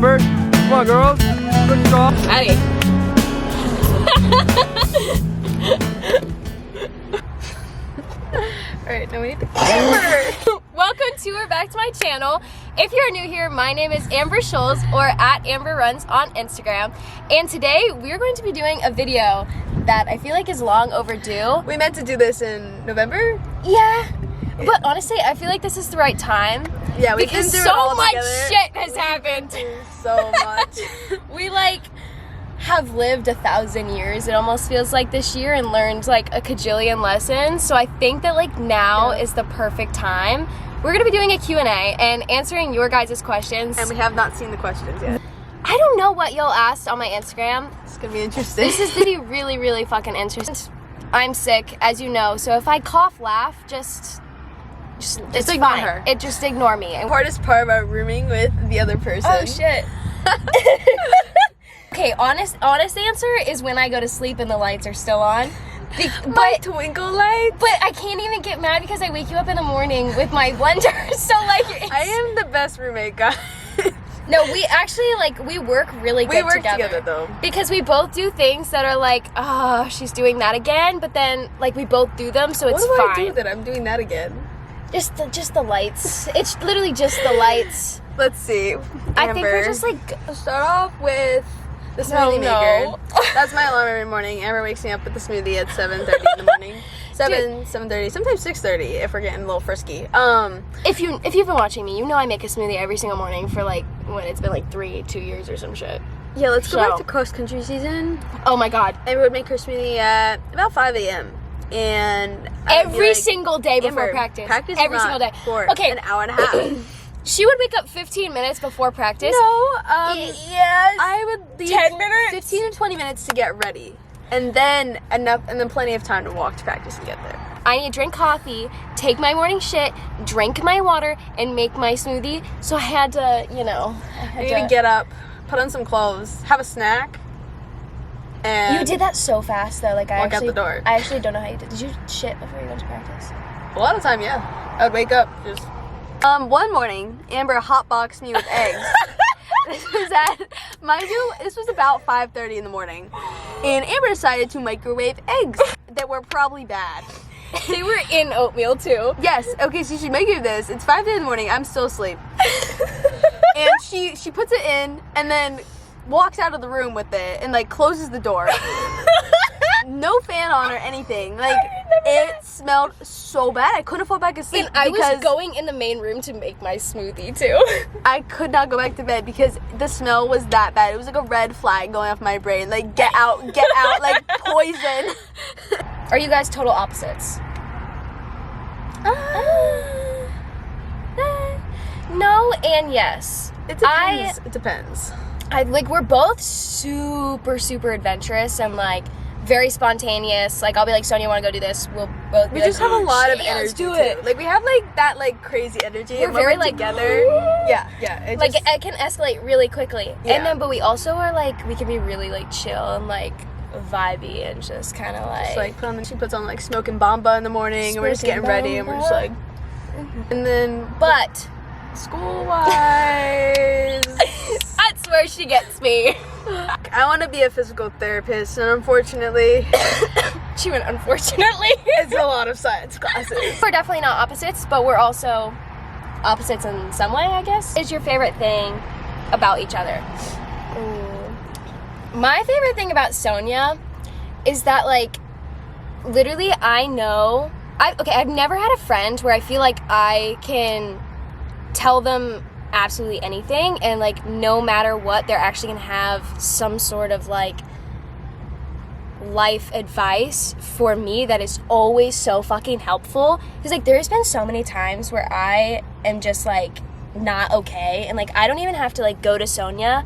Amber, come on, girls. Good job. Maddie. Alright, now we need to Amber. Welcome to or back to my channel. If you're new here, my name is Amber Scholes, or at Amber Runs on Instagram. And today we're going to be doing a video that I feel like is long overdue. We meant to do this in November? Yeah. But honestly, I feel like this is the right time. Yeah, we because can do so it all much together. shit has happened. So much. We have lived 1,000 years, it almost feels like, this year, and learned like a cajillion lessons. So I think that now is the perfect time. We're gonna be doing a Q&A and answering your guys' questions. And we have not seen the questions yet. I don't know what y'all asked on my Instagram. It's gonna be interesting. This is gonna be really, really fucking interesting. I'm sick, as you know, so if I cough, laugh, just it's ignore fine. her. Just ignore me. The hardest part about rooming with the other person. Oh shit. Okay, honest answer is when I go to sleep and the lights are still on. My twinkle lights. But I can't even get mad because I wake you up in the morning with my blender. So I am the best roommate, guys. No, we actually we work really good together. We work together though. Because we both do things that are like, oh, she's doing that again, but then we both do them, so it's fine. What do I do that I'm doing that again? Just the lights. It's literally just the lights. Let's see. I think we're Amber, just start off with the smoothie maker. No. That's my alarm every morning. Amber wakes me up with the smoothie at 7:30 in the morning. 7:30, sometimes 6:30 if we're getting a little frisky. If you've been watching me, you know I make a smoothie every single morning for when it's been 2 years or some shit. Yeah, let's go back to cross country season. Oh my god. Amber would make her smoothie at about 5 a.m. and every single day before Amber, practice. Practice every single day. For okay, an hour and a half. She would wake up 15 minutes before practice. No, yes. I would leave 10 minutes? 15 to 20 minutes to get ready. And then plenty of time to walk to practice and get there. I need to drink coffee, take my morning shit, drink my water, and make my smoothie. So I had to, You need to get up, put on some clothes, have a snack, and you did that so fast though. walk out the door. I actually don't know how you did. Did you shit before you went to practice? A lot of time, yeah. I would wake up just. One morning, Amber hotboxed me with eggs. This was about 5:30 in the morning, and Amber decided to microwave eggs that were probably bad. They were in oatmeal too. Yes. Okay, so she microwaved this. It's 5:30 in the morning. I'm still asleep, and she puts it in and then walks out of the room with it and closes the door. No fan on or anything. It smelled so bad. I couldn't fall back asleep. And I was going in the main room to make my smoothie too. I could not go back to bed because the smell was that bad. It was like a red flag going off my brain. Get out, like poison. Are you guys total opposites? No and yes. It depends. It depends. We're both super, super adventurous and very spontaneous. I'll be like, Sonia, want to go do this? We'll both be We just have a lot of "Yeah, energy. let's do too. it. We have that crazy energy. We're and when very together. Yeah. It can escalate really quickly. Yeah. And then, but we also are we can be really chill and vibey and just kind of she puts on Smoking Bamba in the morning, and we're just getting ready, and we're just and then but school wise. That's where she gets me. I want to be a physical therapist, and unfortunately, She went unfortunately. it's a lot of science classes. We're definitely not opposites, but we're also opposites in some way, I guess. What is your favorite thing about each other? My favorite thing about Sonia is that literally I know I've never had a friend where I feel like I can tell them absolutely anything, and no matter what, they're actually gonna have some sort of life advice for me that is always so fucking helpful. Because there's been so many times where I am just not okay, and I don't even have to go to Sonia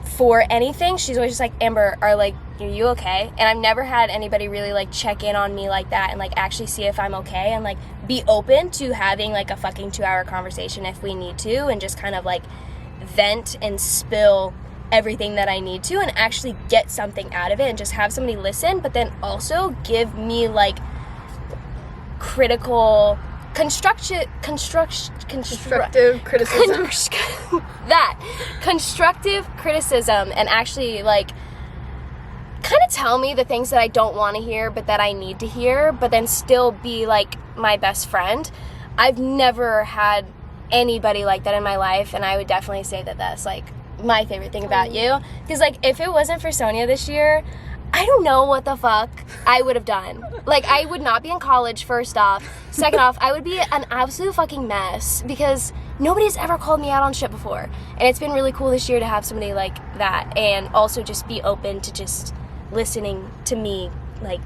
for anything. She's always just Amber, are you okay? And I've never had anybody really check in on me like that and actually see if I'm okay, and be open to having a fucking 2-hour conversation if we need to, and just kind of vent and spill everything that I need to and actually get something out of it, and just have somebody listen, but then also give me critical Constructive criticism. Constructive criticism, and actually like kind of tell me the things that I don't want to hear but that I need to hear, but then still be like my best friend. I've never had anybody like that in my life, and I would definitely say that that's like my favorite thing about you, because like if it wasn't for Sonia this year, I don't know what the fuck I would have done. Like, I would not be in college, first off. Second off, I would be an absolute fucking mess, because nobody's ever called me out on shit before. And it's been really cool this year to have somebody like that, and also just be open to just listening to me, like,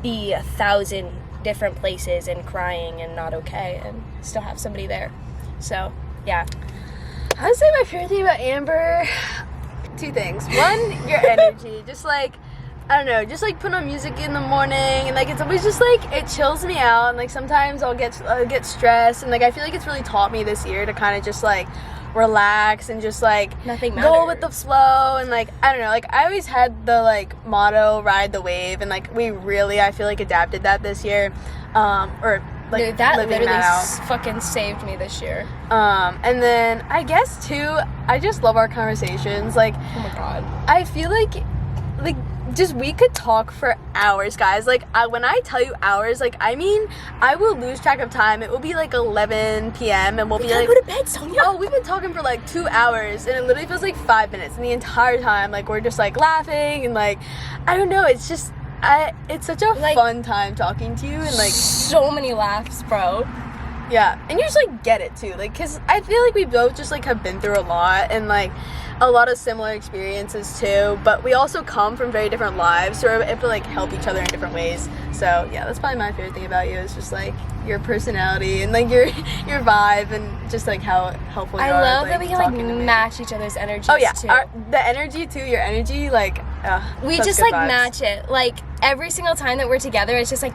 be 1,000 different places and crying and not okay, and still have somebody there. So, yeah. I would say my favorite thing about Amber, two things. One, your energy. Just like, I don't know, just like put on music in the morning, and like it's always just like, it chills me out, and like sometimes I'll get stressed, and like I feel like it's really taught me this year to kind of just like relax and just like nothing matters. Go with the flow. And like, I don't know, like I always had the like motto, ride the wave, and like we really, I feel like, adapted that this year, or like, dude, that living literally that out. fucking saved me this year. And then I guess too, I just love our conversations. Like, Oh my god. I feel like just we could talk for hours, guys. Like, when I tell you hours, like, I mean, I will lose track of time. It will be like 11 p.m. and we'll be like, go to bed, Sonia. oh, we've been talking for like 2 hours, and it literally feels like 5 minutes. And the entire time, like, we're just like laughing, and like, I don't know, it's just, it's such a like, fun time talking to you, and like so many laughs, bro. yeah, and you just like get it too, like, because I feel like we both just like have been through a lot, and like a lot of similar experiences too, but we also come from very different lives, so we're able to like help each other in different ways. So yeah, that's probably my favorite thing about you, is just like your personality and like your vibe, and just like how helpful you are. I love like, that we can talking to like me. match each other's energies. Oh yeah, too. The energy too, your energy, like We such just good like vibes. match it. Like every single time that we're together, it's just like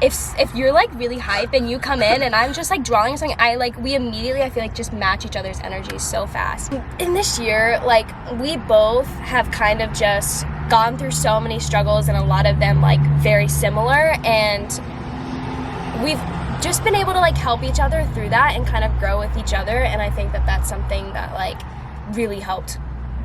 if you're like really hype and you come in and I'm just like drawing something, we immediately, I feel like, just match each other's energies so fast. In this year, like, we both have kind of just gone through so many struggles, and a lot of them like very similar, and we've just been able to like help each other through that and kind of grow with each other. And I think that that's something that like really helped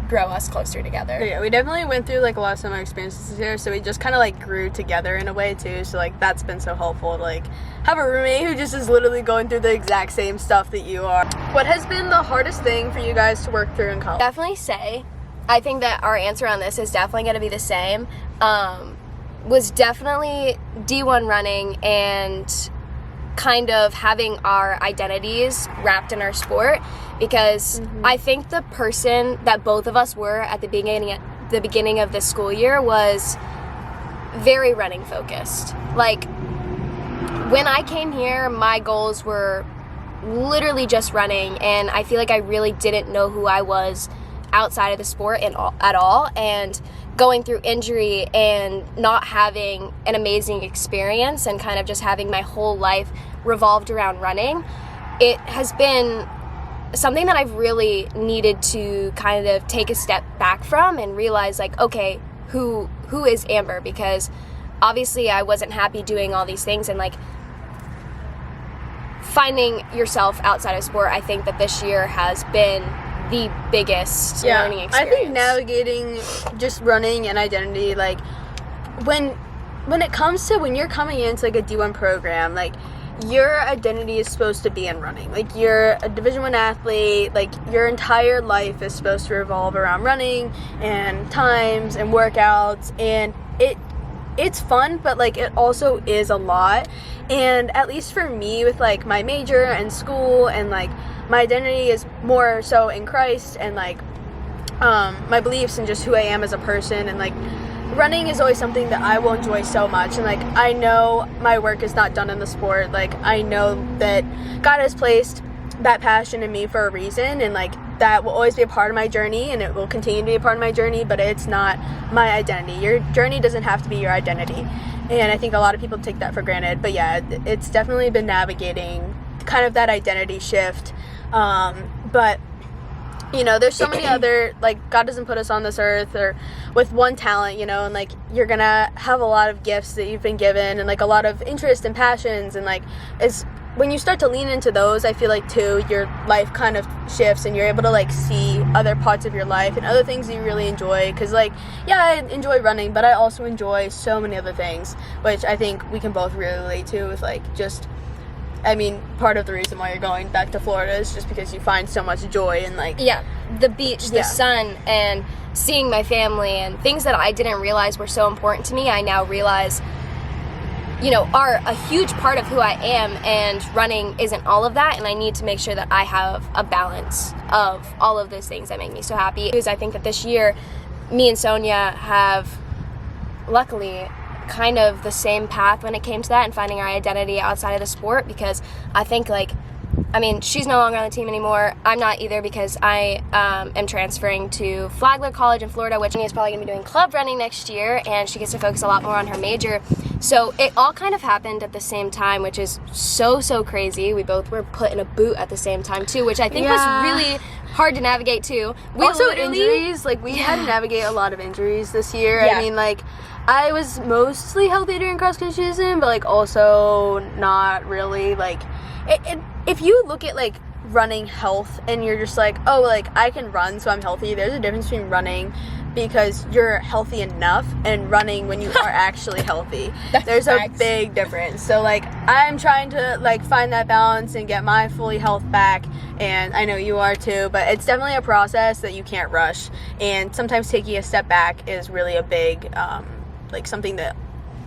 grow us closer together. Yeah, we definitely went through like a lot of similar experiences this year, so we just kind of like grew together in a way too. So like that's been so helpful to like have a roommate who just is literally going through the exact same stuff that you are. What has been the hardest thing for you guys to work through in college? Definitely say, I think that our answer on this is definitely going to be the same. Was definitely D1 running and kind of having our identities wrapped in our sport, because I think the person that both of us were at the beginning of this school year was very running focused. Like, when I came here, my goals were literally just running, and I feel like I really didn't know who I was outside of the sport at all, and going through injury and not having an amazing experience and kind of just having my whole life revolved around running, it has been something that I've really needed to kind of take a step back from and realize, like, okay, who is Amber? Because obviously I wasn't happy doing all these things, and like finding yourself outside of sport, I think that this year has been the biggest learning experience. I think navigating just running and identity, like when it comes to when you're coming into like a D1 program, like your identity is supposed to be in running. Like, you're a Division I athlete, like your entire life is supposed to revolve around running and times and workouts, and it's fun, but like it also is a lot. And at least for me, with like my major and school, and like my identity is more so in Christ, and like my beliefs and just who I am as a person, and like running is always something that I will enjoy so much. And like, I know my work is not done in the sport. Like, I know that God has placed that passion in me for a reason, and like that will always be a part of my journey, and it will continue to be a part of my journey, but it's not my identity. Your journey doesn't have to be your identity, and I think a lot of people take that for granted. But yeah, it's definitely been navigating kind of that identity shift. But you know, there's so many other, like, God doesn't put us on this earth or with one talent, you know, and, like, you're gonna have a lot of gifts that you've been given and, like, a lot of interests and passions, and, like, it's when you start to lean into those, I feel like, too, your life kind of shifts and you're able to, like, see other parts of your life and other things that you really enjoy, because, like, yeah, I enjoy running, but I also enjoy so many other things, which I think we can both really relate to with, like, just, I mean, part of the reason why you're going back to Florida is just because you find so much joy in, like... Yeah, the beach, the sun, and seeing my family, and things that I didn't realize were so important to me, I now realize, you know, are a huge part of who I am, and running isn't all of that, and I need to make sure that I have a balance of all of those things that make me so happy. Because I think that this year, me and Sonia have, luckily, kind of the same path when it came to that and finding our identity outside of the sport, because I think, like, I mean, she's no longer on the team anymore. I'm not either, because I am transferring to Flagler College in Florida, which is probably going to be doing club running next year, and she gets to focus a lot more on her major. So it all kind of happened at the same time, which is so crazy. We both were put in a boot at the same time, too, which I think was really hard to navigate, too. We also, injuries. Like, we had to navigate a lot of injuries this year. I mean, like, I was mostly healthy during cross-country season, but, like, also not really. Like, if you look at, like, running health and you're just like, oh, like, I can run, so I'm healthy, there's a difference between running because you're healthy enough and running when you are actually healthy. There's a big difference. So, like, I'm trying to, like, find that balance and get my fully health back, and I know you are too, but it's definitely a process that you can't rush, and sometimes taking a step back is really a big, like, something that,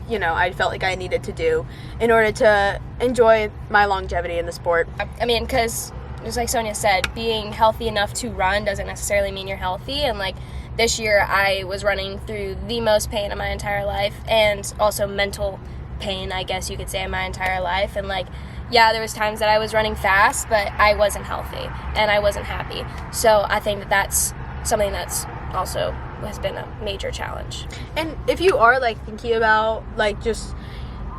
you know, I felt like I needed to do in order to enjoy my longevity in the sport. I mean, because, just like Sonia said, being healthy enough to run doesn't necessarily mean you're healthy, and, like, this year I was running through the most pain in my entire life, and also mental pain, I guess you could say, in my entire life, and, like, yeah, there was times that I was running fast, but I wasn't healthy, and I wasn't happy, so I think that that's something that's also has been a major challenge. And if you are, like, thinking about, like, just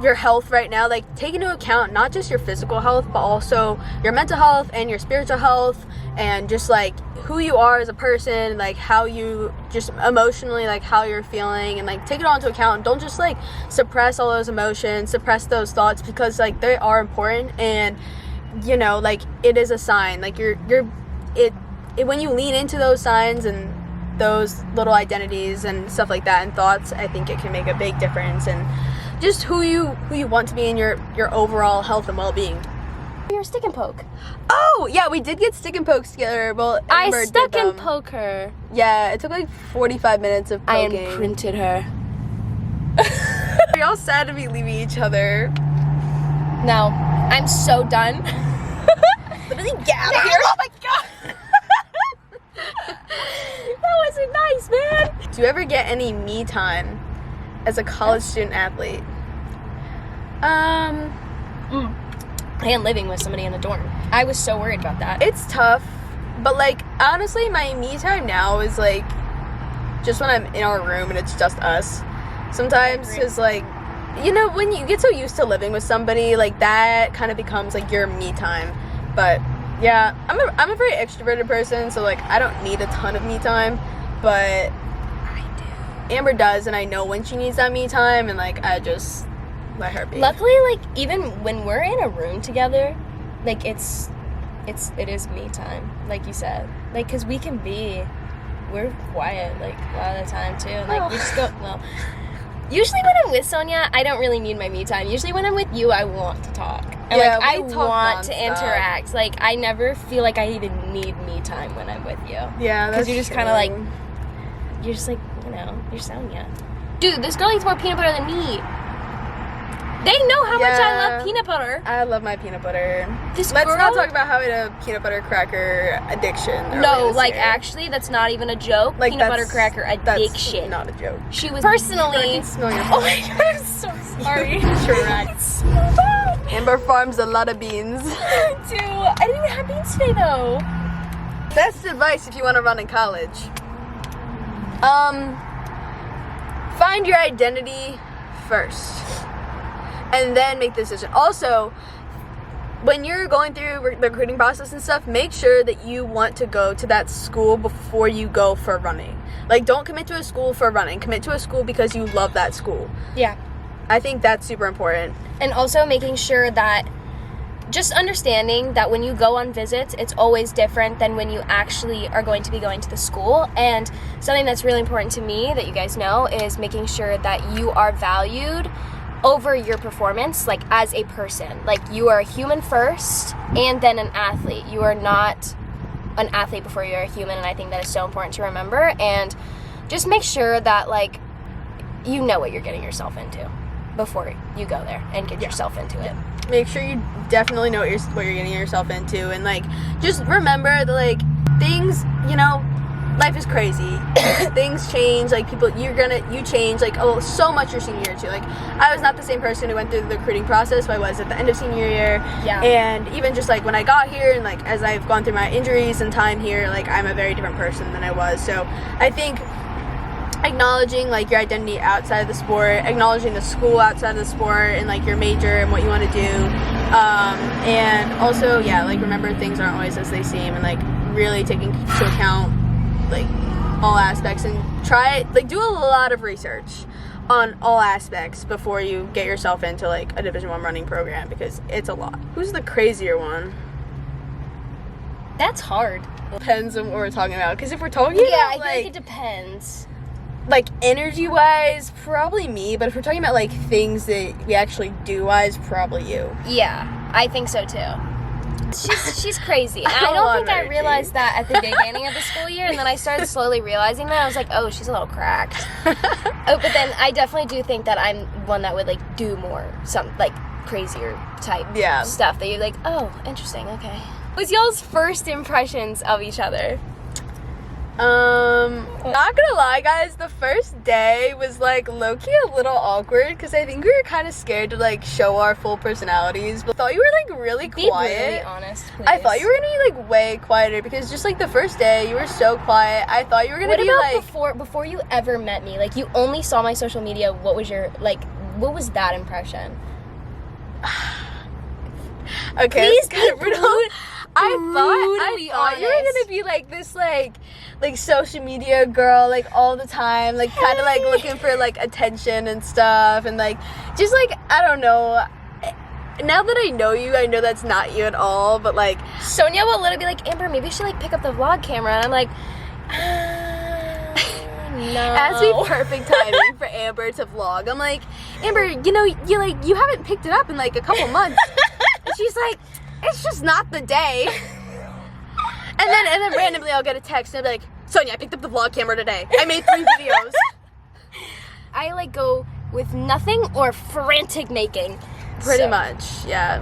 your health right now, like, take into account not just your physical health, but also your mental health and your spiritual health, and just, like, who you are as a person, like, how you just emotionally, like, how you're feeling, and, like, take it all into account. Don't just, like, suppress all those emotions, suppress those thoughts, because, like, they are important, and, you know, like, it is a sign. Like, when you lean into those signs and those little identities and stuff like that and thoughts, I think it can make a big difference in just who you want to be in your overall health and well-being. Your stick and poke. Oh, yeah, we did get stick and pokes together. Well, Amber I stuck did and poke her. Yeah, it took like 45 minutes of poking. I imprinted her. We're all sad to be leaving each other. No, I'm so done. Literally gap here. Oh my god. That wasn't nice, man. Do you ever get any me time as a college student athlete? And living with somebody in a dorm. I was so worried about that. It's tough, but, like, honestly, my me time now is, like, just when I'm in our room and it's just us. Sometimes it's, like, you know, when you get so used to living with somebody, like, that kind of becomes, like, your me time. But, yeah, I'm a very extroverted person, so, like, I don't need a ton of me time, but I do. Amber does, and I know when she needs that me time, and, like, I just let her be. Luckily, like, even when we're in a room together, like, it is me time, like you said. Like, because we're quiet, like, a lot of the time, too. And, like, we just go, well, usually when I'm with Sonia, I don't really need my me time. Usually when I'm with you, I want to talk. And, yeah, like, I want to interact. Like, I never feel like I even need me time when I'm with you. Yeah, that's because you're just kind of, like, you're just, like, you know, you're Sonia. Dude, this girl eats more peanut butter than me. They know how much I love peanut butter. I love my peanut butter. Let's not talk about having a peanut butter cracker addiction. No, like, actually, that's not even a joke. Like, peanut butter cracker addiction. That's not a joke. She was personally. I can smell your oh my god, I'm so sorry. Correct. Amber farms a lot of beans. I do. I didn't even have beans today, though. Best advice if you want to run in college. Find your identity first, and then make the decision. Also, when you're going through the recruiting process and stuff, make sure that you want to go to that school before you go for running. Like, don't commit to a school for running. Commit to a school because you love that school. Yeah. I think that's super important. And also making sure that, just understanding that when you go on visits, it's always different than when you actually are going to be going to the school. And something that's really important to me that you guys know is making sure that you are valued over your performance, like as a person. Like, you are a human first and then an athlete. You are not an athlete before you're a human, and I think that is so important to remember. And just make sure that, like, you know what you're getting yourself into before you go there and get yourself into it. Make sure you definitely know what you're getting yourself into, and like, just remember that, like, things, you know, life is crazy. Things change. Like, you change, like, so much your senior year too. Like, I was not the same person who went through the recruiting process who I was at the end of senior year. Yeah. And even just like when I got here, and like as I've gone through my injuries and time here, like, I'm a very different person than I was. So I think acknowledging, like, your identity outside of the sport, acknowledging the school outside of the sport, and like your major and what you want to do, and also, yeah, like, remember things aren't always as they seem, and like really taking into account, like, all aspects, and do a lot of research on all aspects before you get yourself into like a Division I running program, because it's a lot. Who's the crazier one? That's hard. Depends on what we're talking about, because if we're talking Yeah, about, I feel like like it depends. like energy wise, probably me, but if we're talking about like things that we actually do wise, probably you. Yeah, I think so too. She's crazy. And I A lot don't of think I energy. realized that at the beginning of the school year, and then I started slowly realizing that. I was like, oh, she's a little cracked. But then I definitely do think that I'm one that would like do more, some like crazier type stuff that you're like, oh, interesting, okay. What was y'all's first impressions of each other? Not gonna lie, guys, the first day was like low-key a little awkward, because I think we were kind of scared to like show our full personalities, but I thought you were like really quiet. Be really honest, please. I thought you were gonna be like way quieter, because just like the first day you were so quiet. I thought you were gonna be like, before you ever met me, like, you only saw my social media, what was that impression? okay, Please it's kind of be brutal. I brutally thought you were honest. gonna be like this like social media girl, like all the time, like kind of like looking for like attention and stuff, and like just like, I don't know. Now that I know you, I know that's not you at all, but like Sonia will literally be like, Amber, maybe you should like pick up the vlog camera, and I'm like, no. As be perfect timing for Amber to vlog. I'm like, Amber, you know, you haven't picked it up in like a couple months. And she's like, it's just not the day. And then randomly I'll get a text and I'll be like, Sonia, I picked up the vlog camera today. I made 3 videos. I like go with nothing or frantic making. Pretty much, yeah.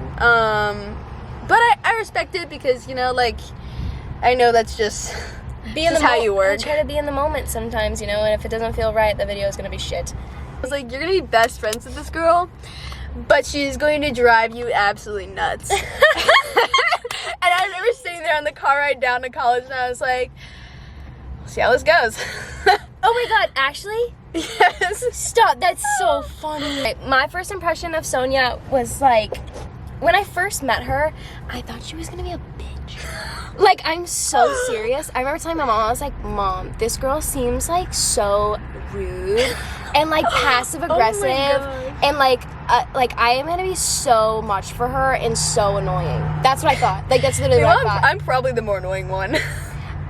But I respect it, because, you know, like, I know that's just how you work. I try to be in the moment sometimes, you know, and if it doesn't feel right, the video is gonna be shit. I was like, you're gonna be best friends with this girl, but she's going to drive you absolutely nuts. And I remember sitting there on the car ride down to college, and I was like, we'll see how this goes. Oh my god, actually? Yes. Stop, that's so funny. My first impression of Sonia was like, when I first met her, I thought she was gonna be a bitch. Like, I'm so serious. I remember telling my mom, I was like, Mom, this girl seems like so rude and like passive aggressive, and like I am gonna be so much for her and so annoying. That's what I thought. Like, that's literally what I thought. I'm probably the more annoying one.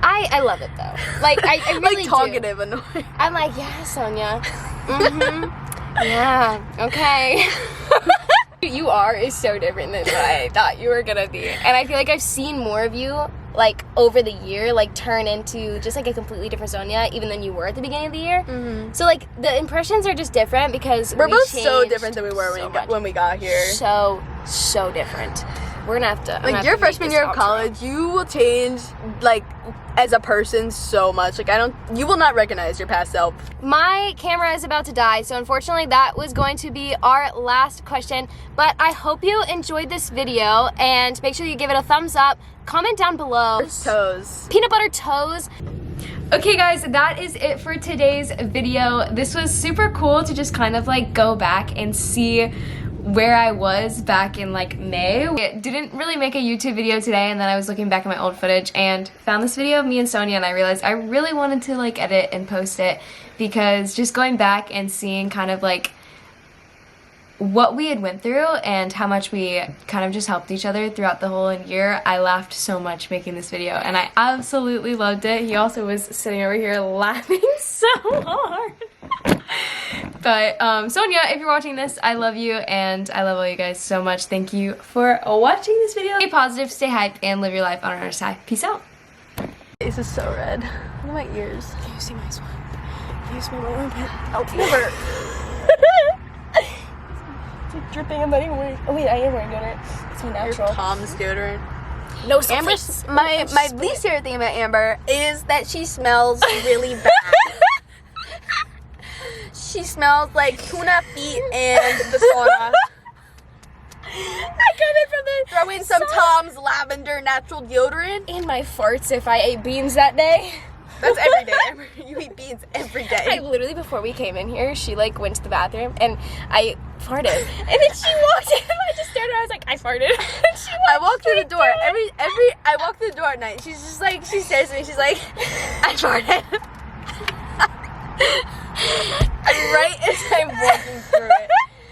I love it though. Like, I really like talkative, annoying. I'm like, yeah, Sonia. Yeah, okay. You is so different than what I thought you were gonna be. And I feel like I've seen more of you, like, over the year, like, turn into just, like, a completely different Sonia, even than you were at the beginning of the year. Mm-hmm. So, like, the impressions are just different, because we're both so different than we were when we got here. So different. We're gonna have to... Like, your freshman year of college, you will change, like, as a person so much. Like, you will not recognize your past self. My camera is about to die, so unfortunately that was going to be our last question. But I hope you enjoyed this video, and make sure you give it a thumbs up. Comment down below. Toes. Peanut butter toes. Okay guys, that is it for today's video. This was super cool to just kind of like go back and see where I was back in like May. I didn't really make a YouTube video today, and then I was looking back at my old footage and found this video of me and Sonia, and I realized I really wanted to like edit and post it, because just going back and seeing kind of like what we had went through and how much we kind of just helped each other throughout the whole year, I laughed so much making this video, and I absolutely loved it. He also was sitting over here laughing so hard. But Sonia, if you're watching this, I love you, and I love all you guys so much. Thank you for watching this video. Stay positive, stay hyped, and live your life on our side. Peace out. This is so red. Look at my ears. Can you see my sweat? Can you smell my armpit? Oh, never. It's like dripping. I'm not even wearing. Oh wait, I am wearing deodorant. It's my natural. Your Tom's deodorant. No, Amber's my least favorite thing about Amber is that she smells really bad. She smells like tuna feet and the sauna. I got it from the Throw in some Tom's lavender natural deodorant. and my farts if I ate beans that day. That's every day. Amber, you eat beans every day. I literally, before we came in here, she like went to the bathroom and I farted, and then she walked in. I just stared at her. I was like, I farted. And she I walk through the door I walk through the door at night. She's just like, she stares at me. She's like, I farted. Right as I'm walking through it.